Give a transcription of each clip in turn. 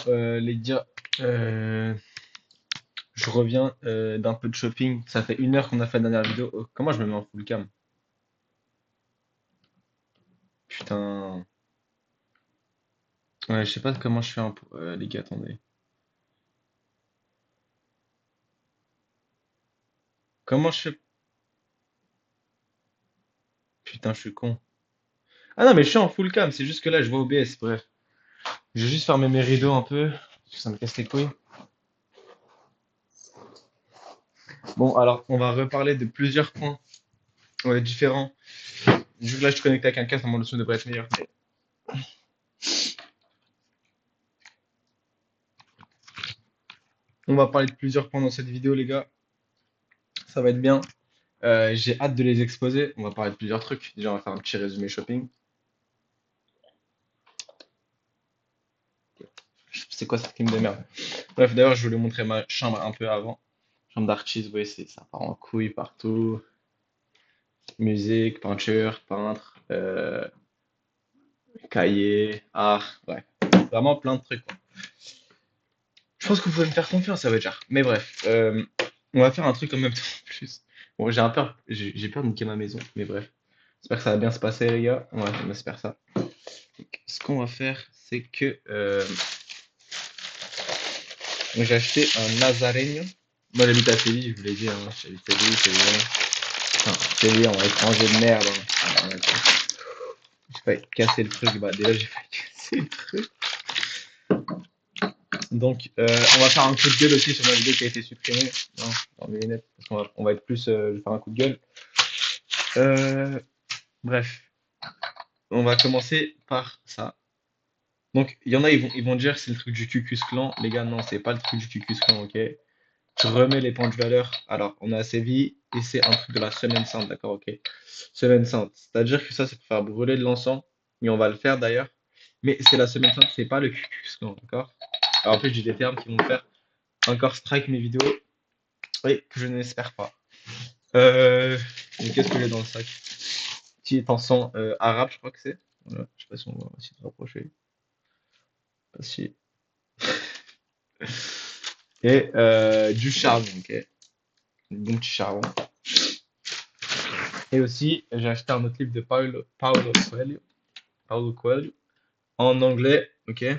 les gars, euh, je reviens d'un peu de shopping. Ça fait 1 heure qu'on a fait la dernière vidéo. Oh, comment je me mets en full cam? Putain. Ouais, je sais pas comment je fais les gars, attendez. Comment je fais? Putain, je suis con. Ah non, mais je suis en full cam, c'est juste que là, je vois OBS, bref. Je vais juste fermer mes rideaux un peu, parce que ça me casse les couilles. Bon, alors, on va reparler de plusieurs points différents. Vu que là, je suis connecté avec un casque, normalement, le son devrait être meilleur. On va parler de plusieurs points dans cette vidéo, les gars. Ça va être bien. J'ai hâte de les exposer. On va parler de plusieurs trucs. Déjà, on va faire un petit résumé shopping. C'est quoi cette clim de merde? Bref, d'ailleurs, je voulais montrer ma chambre un peu avant. Chambre d'artiste, vous voyez, ça part en couille partout. Musique, peinture, peintre, cahier, art, ouais. Vraiment plein de trucs, quoi. Je pense que vous pouvez me faire confiance, ça veut dire. Mais bref, on va faire un truc en même temps en plus. Bon, j'ai peur de niquer ma maison, mais bref. J'espère que ça va bien se passer, les gars. On espère ça. Donc, ce qu'on va faire, c'est que j'ai acheté un Nazareño. Moi, j'habite à Séville, je vous l'ai dit, hein. J'habite à Séville, Séville. Enfin, Séville, on va étranger de merde, hein. J'ai failli casser le truc. Bah, déjà, j'ai failli casser le truc. Donc, on va faire un coup de gueule aussi sur ma vidéo qui a été supprimée. Non, dans mes lunettes, parce qu'on va être plus. Je vais faire un coup de gueule. Euh, Bref, on va commencer par ça. Donc, il y en a, ils vont dire c'est le truc du Cucus Clan. Les gars, non, c'est pas le truc du Cucus Clan, ok? Je remets les pendules à l'heure. Alors, on est à Séville et c'est un truc de la Semaine Sainte, d'accord, ok? Semaine Sainte. C'est-à-dire que ça, c'est pour faire brûler de l'encens. Et on va le faire d'ailleurs. Mais c'est la Semaine Sainte, c'est pas le Cucus Clan, d'accord? Alors, en plus, j'ai des termes qui vont me faire encore strike mes vidéos. Oui, que je n'espère pas. Et qu'est-ce que j'ai dans le sac? Petit encens arabe, je crois que c'est. Voilà, je sais pas si on va essayer de rapprocher. Pas si. Et du charbon, ok. Bon petit charbon. Et aussi, j'ai acheté un autre livre de Paulo Coelho. Paulo Coelho. En anglais, ok. En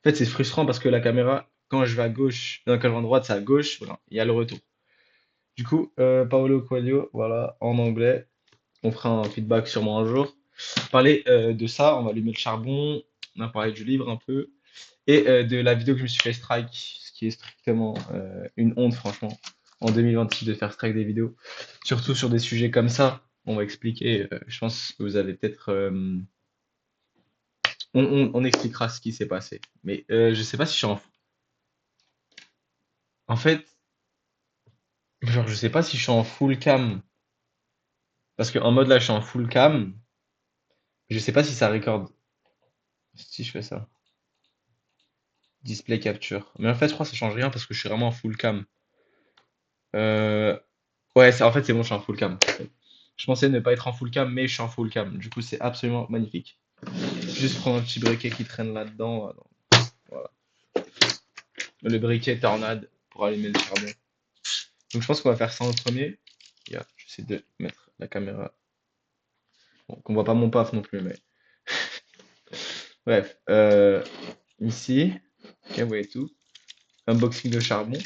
fait, c'est frustrant parce que la caméra, quand je vais à gauche, non, quand je vais à droite, c'est à gauche. Voilà, il y a le retour. Du coup, Paulo Coelho, voilà, en anglais. On fera un feedback sûrement un jour. Parler de ça, on va allumer le charbon. On a parlé du livre un peu. Et de la vidéo que je me suis fait strike, ce qui est strictement une honte, franchement, en 2026 de faire strike des vidéos. Surtout sur des sujets comme ça. On va expliquer. Je pense que vous avez peut-être. On expliquera ce qui s'est passé. Mais je sais pas si je suis en fait, genre, je sais pas si je suis en full cam. Parce qu'en mode là, je suis en full cam. Je sais pas si ça record. Si je fais ça. Display capture. Mais en fait, je crois que ça change rien parce que je suis vraiment en full cam. Euh, Ouais, en fait, c'est bon, je suis en full cam. Je pensais ne pas être en full cam, mais je suis en full cam. Du coup, c'est absolument magnifique. Juste prendre un petit briquet qui traîne là-dedans. Voilà. Le briquet tornade pour allumer le charbon. Donc, je pense qu'on va faire ça en premier. J'essaie de mettre la caméra. Bon, qu'on voit pas mon paf non plus, mais. Bref. Ici. Ok, vous voyez tout. Unboxing de charbon.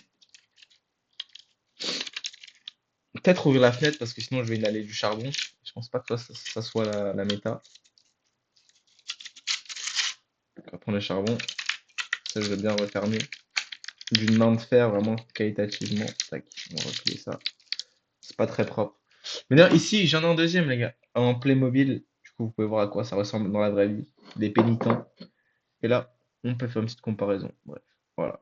Peut-être ouvrir la fenêtre parce que sinon je vais inhaler du charbon. Je pense pas que ça soit la méta. On va prendre le charbon. Ça, je vais bien refermer. D'une main de fer, vraiment qualitativement. Tac, on va replier ça. C'est pas très propre. Mais d'ailleurs, ici, j'en ai un deuxième, les gars. En Playmobil. Du coup, vous pouvez voir à quoi ça ressemble dans la vraie vie. Des pénitents. Et là, on peut faire une petite comparaison. Bref, voilà.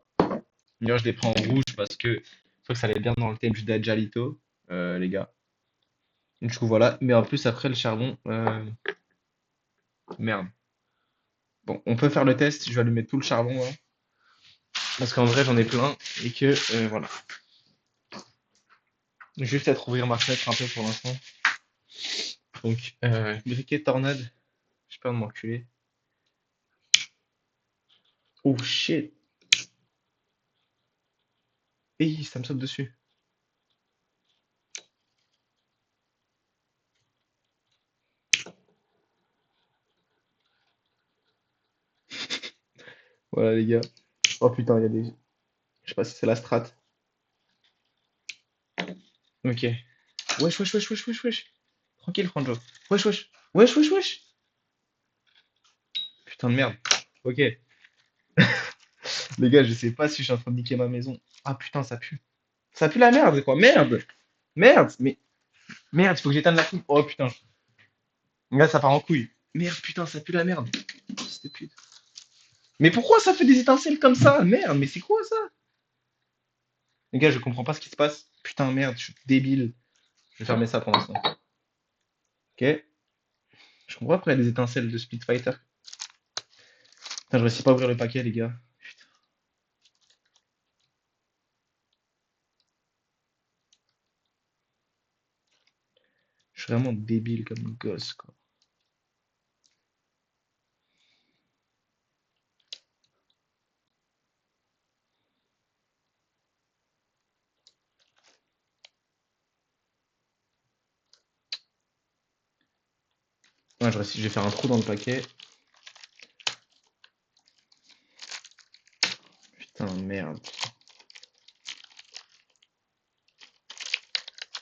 D'ailleurs, je les prends en rouge parce que je trouve que ça allait bien dans le thème du Dajjalito, les gars. Du coup, voilà. Mais en plus, après, le charbon. Merde. Bon, on peut faire le test. Je vais allumer tout le charbon, là. Parce qu'en vrai, j'en ai plein. Et que, voilà. Juste peut-être ouvrir ma fenêtre un peu pour l'instant. Donc, briquet tornade. J'ai peur de m'enculer. Oh shit. Et ça me saute dessus. Voilà les gars. Oh putain, il y a des. Je sais pas si c'est la strat. Ok. Wesh, wesh, wesh, wesh, wesh, wesh. Tranquille, Franjo. Wesh, wesh. Wesh, wesh, wesh. Putain de merde. Ok. Les gars, je sais pas si je suis en train de niquer ma maison. Ah putain, ça pue. Ça pue la merde, quoi. Merde. Merde. Mais merde, il faut que j'éteigne la coupe. Oh putain. Là, ça part en couille. Merde, putain, ça pue la merde. Fils de pute. Mais pourquoi ça fait des étincelles comme ça? Merde, mais c'est quoi ça? Les gars, je comprends pas ce qui se passe. Putain, merde, je suis débile. Je vais fermer ça pour l'instant. Ok. Je comprends pas pourquoi il y a des étincelles de Speed Fighter. Putain, je réussis pas à ouvrir le paquet, les gars. Je suis vraiment débile comme gosse, quoi. Ouais, je vais faire un trou dans le paquet. Putain, merde.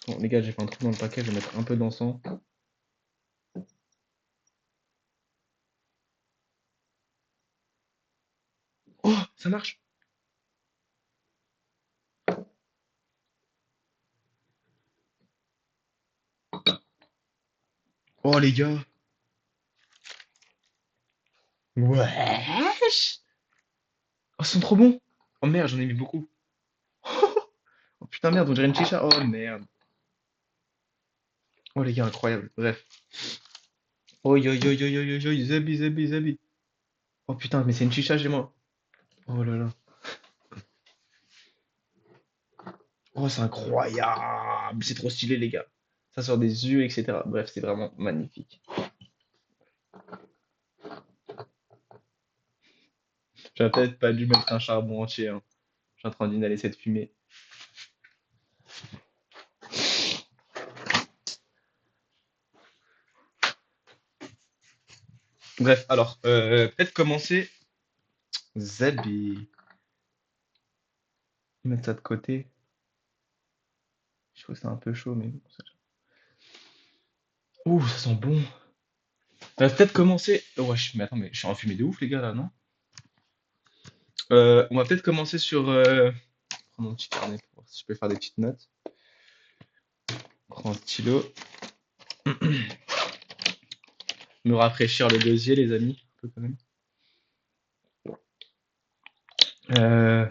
Bon, les gars, j'ai fait un trou dans le paquet, je vais mettre un peu d'encens. Oh, ça marche! Oh, les gars! Wesh! Oh, ils sont trop bons! Oh merde, j'en ai mis beaucoup. Oh putain, merde, on dirait une chicha. Oh merde. Oh, les gars, incroyable. Bref. Oh, yo, yo, yo, yo, yo, yo, zabi, zabi, zabi. Oh putain, mais c'est une chicha chez moi. Oh là là. Oh, c'est incroyable! C'est trop stylé, les gars. Ça sort des yeux, etc. Bref, c'est vraiment magnifique. J'aurais peut-être pas dû mettre un charbon entier, hein. Je suis en train d'inhaler cette fumée. Bref, alors, peut-être commencer. Zabi. Mettre ça de côté. Je trouve que c'est un peu chaud, mais bon. Ouh, ça sent bon. Peut-être commencer. Oh, wesh, mais attends, mais je suis en fumée de ouf, les gars, là, non? On va peut-être commencer sur. Prendre mon petit carnet pour voir si je peux faire des petites notes. Prends un stylo. Me rafraîchir le gosier, les amis. Un peu quand même. Euh,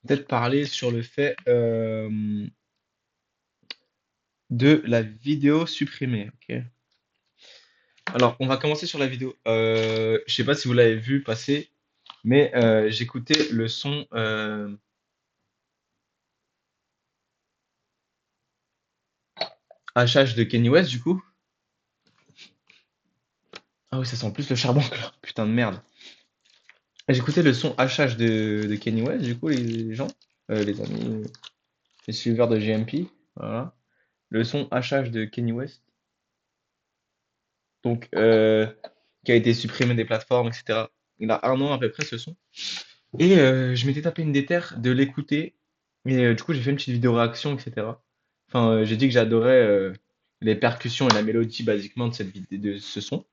Peut-être parler sur le fait de la vidéo supprimée. Ok. Alors, on va commencer sur la vidéo. Je sais pas si vous l'avez vu passer, mais j'écoutais le son HH de Kanye West, du coup. Ah oui, ça sent plus le charbon que là. Putain de merde. J'écoutais le son HH de Kanye West, du coup, les gens, les amis, les suiveurs de GMP. Voilà. Le son HH de Kanye West. Donc, qui a été supprimé des plateformes, etc. Il a un an à peu près ce son. Et je m'étais tapé une déterre de l'écouter. Et du coup, j'ai fait une petite vidéo réaction, etc. Enfin, j'ai dit que j'adorais les percussions et la mélodie, basiquement, de cette vidéo, de ce son.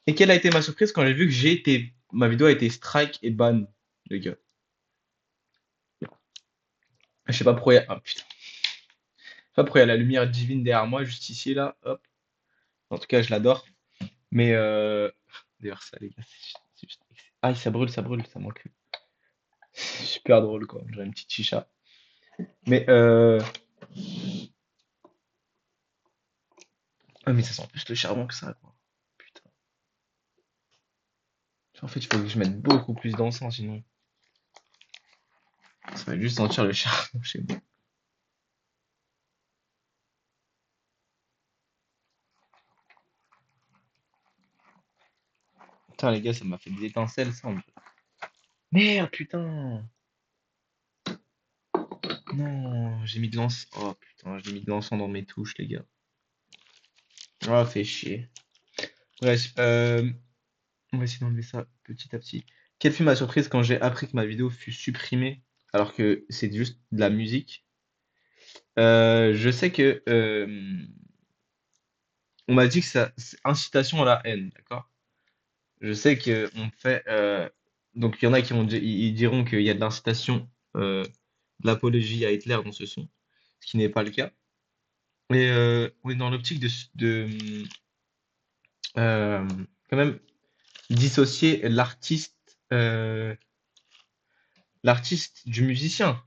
Et quelle a été ma surprise quand j'ai vu que ma vidéo a été strike et ban, les gars. Je sais pas pourquoi ah, putain. Je sais pas pourquoi il y a la lumière divine derrière moi, juste ici, là, hop. En tout cas, je l'adore. Mais d'ailleurs, ça, les gars, c'est juste. Ah, ça brûle, ça manque. Super drôle, quoi. J'aurais une petite chicha. Mais ah, mais ça sent plus le charbon que ça, quoi. Putain. En fait, il faut que je mette beaucoup plus d'encens, sinon ça va juste sentir le charbon chez moi. Putain, les gars, ça m'a fait des étincelles, ça. Merde, putain. Non, j'ai mis de l'encens. Oh putain, j'ai mis de l'encens dans mes touches, les gars. Oh, fait chier. Bref, on va essayer d'enlever ça petit à petit. Quelle fut ma surprise quand j'ai appris que ma vidéo fut supprimée alors que c'est juste de la musique? Je sais que on m'a dit que ça, c'est incitation à la haine, d'accord? Je sais que on fait donc il y en a qui vont ils diront qu'il y a de l'incitation, de l'apologie à Hitler dans ce son, ce qui n'est pas le cas. Et on est dans l'optique euh, quand même dissocier l'artiste du musicien.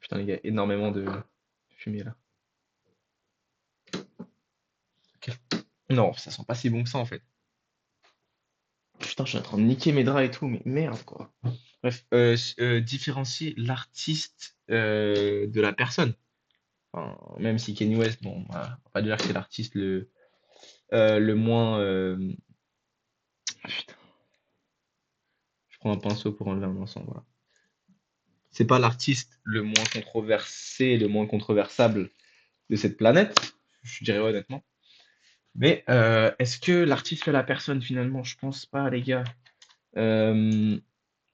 Putain les gars, énormément de fumée là. Quel- Non, ça sent pas si bon que ça en fait. Putain, je suis en train de niquer mes draps et tout, mais merde quoi. Bref, différencier l'artiste de la personne. Enfin, même si Kanye West, bon, voilà, on va pas dire que c'est l'artiste le moins. Putain, je prends un pinceau pour enlever un encens, voilà. C'est pas l'artiste le moins controversé, le moins controversable de cette planète, je dirais honnêtement. Mais est-ce que l'artiste fait la personne finalement? Je pense pas, les gars. Euh,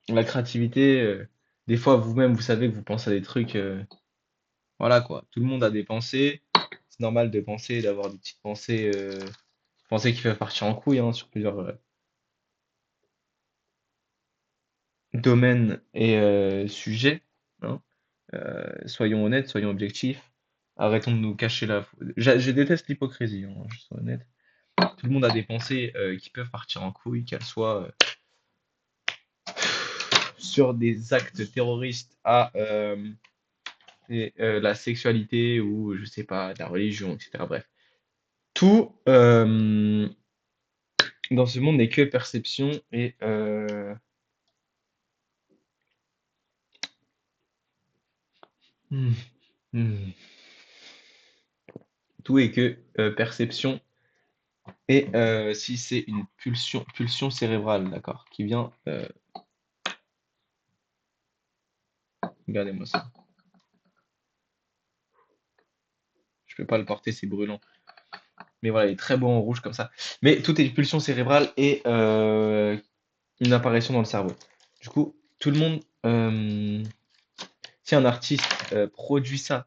la créativité, des fois vous-même, vous savez que vous pensez à des trucs. Voilà quoi. Tout le monde a des pensées. C'est normal de penser, d'avoir des petites pensées, pensées qui peuvent partir en couille hein, sur plusieurs domaines et sujets. Hein. Soyons honnêtes, soyons objectifs. Arrêtons de nous cacher là. Je déteste l'hypocrisie, hein, je suis honnête. Tout le monde a des pensées qui peuvent partir en couille, qu'elles soient sur des actes terroristes à la sexualité ou je sais pas, la religion, etc. Bref, tout dans ce monde n'est que perception et hmm, hmm. Tout est que perception et si c'est une pulsion cérébrale, d'accord, qui vient, regardez-moi ça, je peux pas le porter, c'est brûlant, mais voilà, il est très beau en rouge comme ça. Mais tout est pulsion cérébrale et une apparition dans le cerveau. Du coup, tout le monde, si un artiste produit ça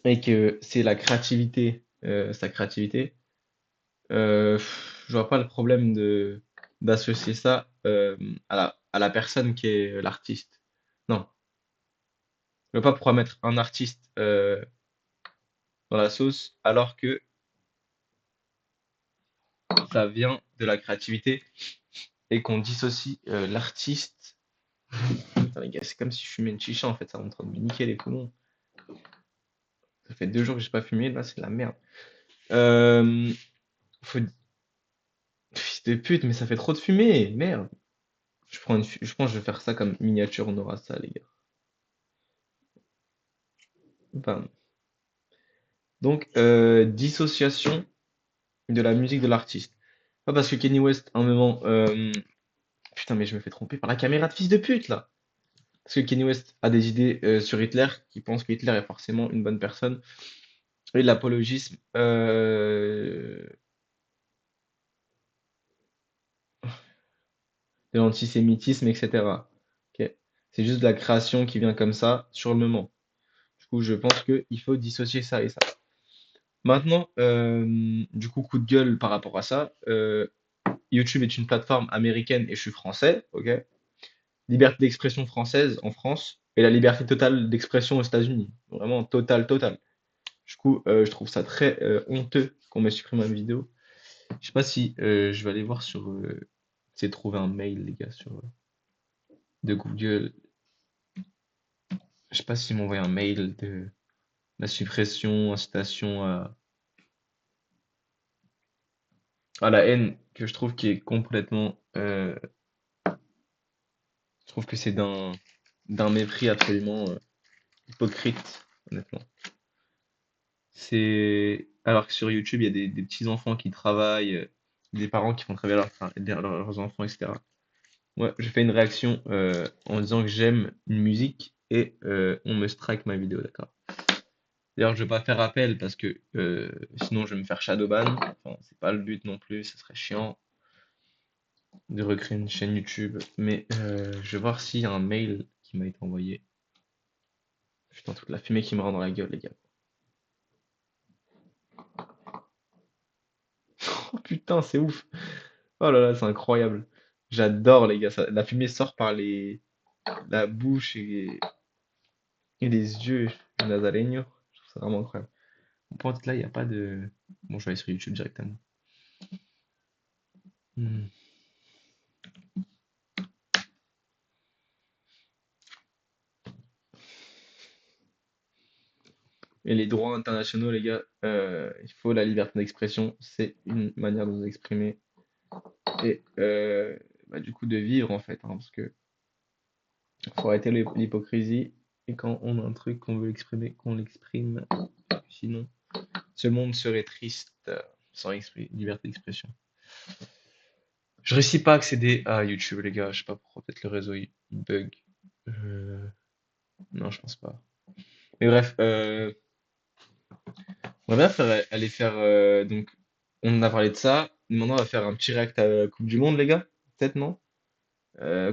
et que c'est la créativité, sa créativité, je vois pas le problème de d'associer ça à la personne qui est l'artiste. Non, je vois pas pourquoi mettre un artiste dans la sauce alors que ça vient de la créativité et qu'on dissocie l'artiste. Putain, les gars, c'est comme si je fumais une chicha en fait, ça est en train de me niquer les poumons. Ça fait 2 jours que j'ai pas fumé, là c'est de la merde. Euh, faut... Fils de pute, mais ça fait trop de fumée, merde. Je pense que je vais faire ça comme miniature, on aura ça les gars. Enfin, donc, dissociation de la musique de l'artiste. Pas parce que Kanye West, à un moment, putain, mais je me fais tromper par la caméra de fils de pute là. Parce que Kanye West a des idées sur Hitler, qui pense que Hitler est forcément une bonne personne, et de l'apologisme, de l'antisémitisme, etc. Ok. C'est juste de la création qui vient comme ça sur le moment. Du coup, je pense qu'il faut dissocier ça et ça. Maintenant, du coup, coup de gueule par rapport à ça. YouTube est une plateforme américaine et je suis français, ok? Liberté d'expression française en France et la liberté totale d'expression aux États-Unis. Vraiment total, total. Du coup, je trouve ça très honteux qu'on m'ait supprimé ma vidéo. Je sais pas si je vais aller voir sur. C'est trouver un mail, les gars, sur de Google. Je sais pas s'ils m'ont envoyé un mail de la suppression, incitation à la haine, que je trouve qui est complètement. Je trouve que c'est d'un mépris absolument hypocrite, honnêtement. C'est alors que sur YouTube, il y a des petits enfants qui travaillent, des parents qui font travailler leurs enfants, etc. Moi, je fais une réaction en disant que j'aime une musique et on me strike ma vidéo, d'accord? D'ailleurs, je vais pas faire appel parce que sinon je vais me faire shadowban. Enfin, c'est pas le but non plus, ça serait chiant de recréer une chaîne YouTube. Mais je vais voir s'il y a un mail qui m'a été envoyé. Putain, toute la fumée qui me rend dans la gueule, les gars. Oh putain, c'est ouf. Oh là là, c'est incroyable. J'adore, les gars. La fumée sort par la bouche et les yeux nasalegnos. Je trouve ça vraiment incroyable. Bon, par contre, là, il n'y a pas de. Bon, je vais aller sur YouTube directement. Hmm. Et les droits internationaux, les gars, il faut la liberté d'expression. C'est une manière de nous exprimer et bah, du coup de vivre en fait, hein, parce que faut arrêter l'hypocrisie et quand on a un truc qu'on veut exprimer, qu'on l'exprime. Sinon, ce monde serait triste sans liberté d'expression. Je réussis pas à accéder à YouTube, les gars. Je sais pas pourquoi. Peut-être le réseau il bug. Euh, Non, je pense pas. Mais bref, on va bien aller faire. Donc, on en a parlé de ça. Maintenant, on va faire un petit react à la Coupe du Monde, les gars. Peut-être, non?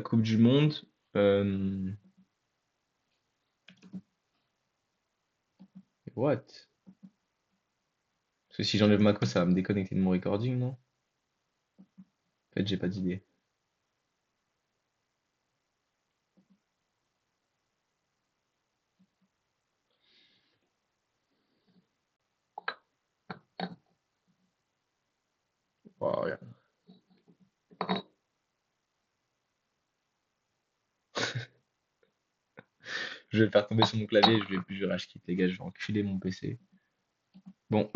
Coupe du Monde. euh, What? Parce que si j'enlève Mako, ça va me déconnecter de mon recording, non? En fait, j'ai pas d'idée. Oh, regarde. Je vais le faire tomber sur mon clavier. Je vais rage quitte, les gars. Je vais enculer mon PC. Bon,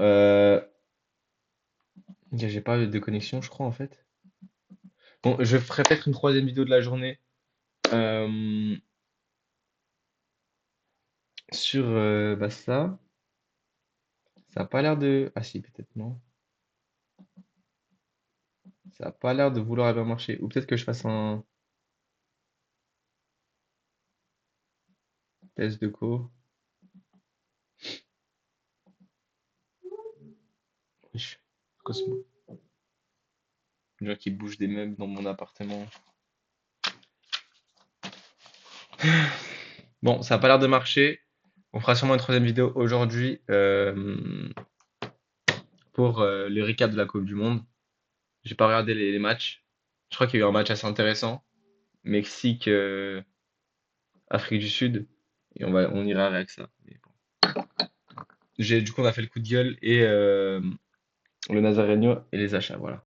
j'ai pas de connexion, je crois, en fait. Bon, je ferai peut-être une troisième vidéo de la journée. euh, Sur bah, ça. Ça a pas l'air de. Ah si, peut-être non. Ça a pas l'air de vouloir bien marcher. Ou peut-être que je fasse un test de co. Wesh, Cosmo. Les gens qui bougent des meubles dans mon appartement. Bon, ça a pas l'air de marcher. On fera sûrement une troisième vidéo aujourd'hui pour le recap de la Coupe du Monde. J'ai pas regardé les matchs. Je crois qu'il y a eu un match assez intéressant. Mexique, Afrique du Sud. Et on ira avec ça. Mais bon. Du coup, on a fait le coup de gueule et le Nazareño et les achats, voilà.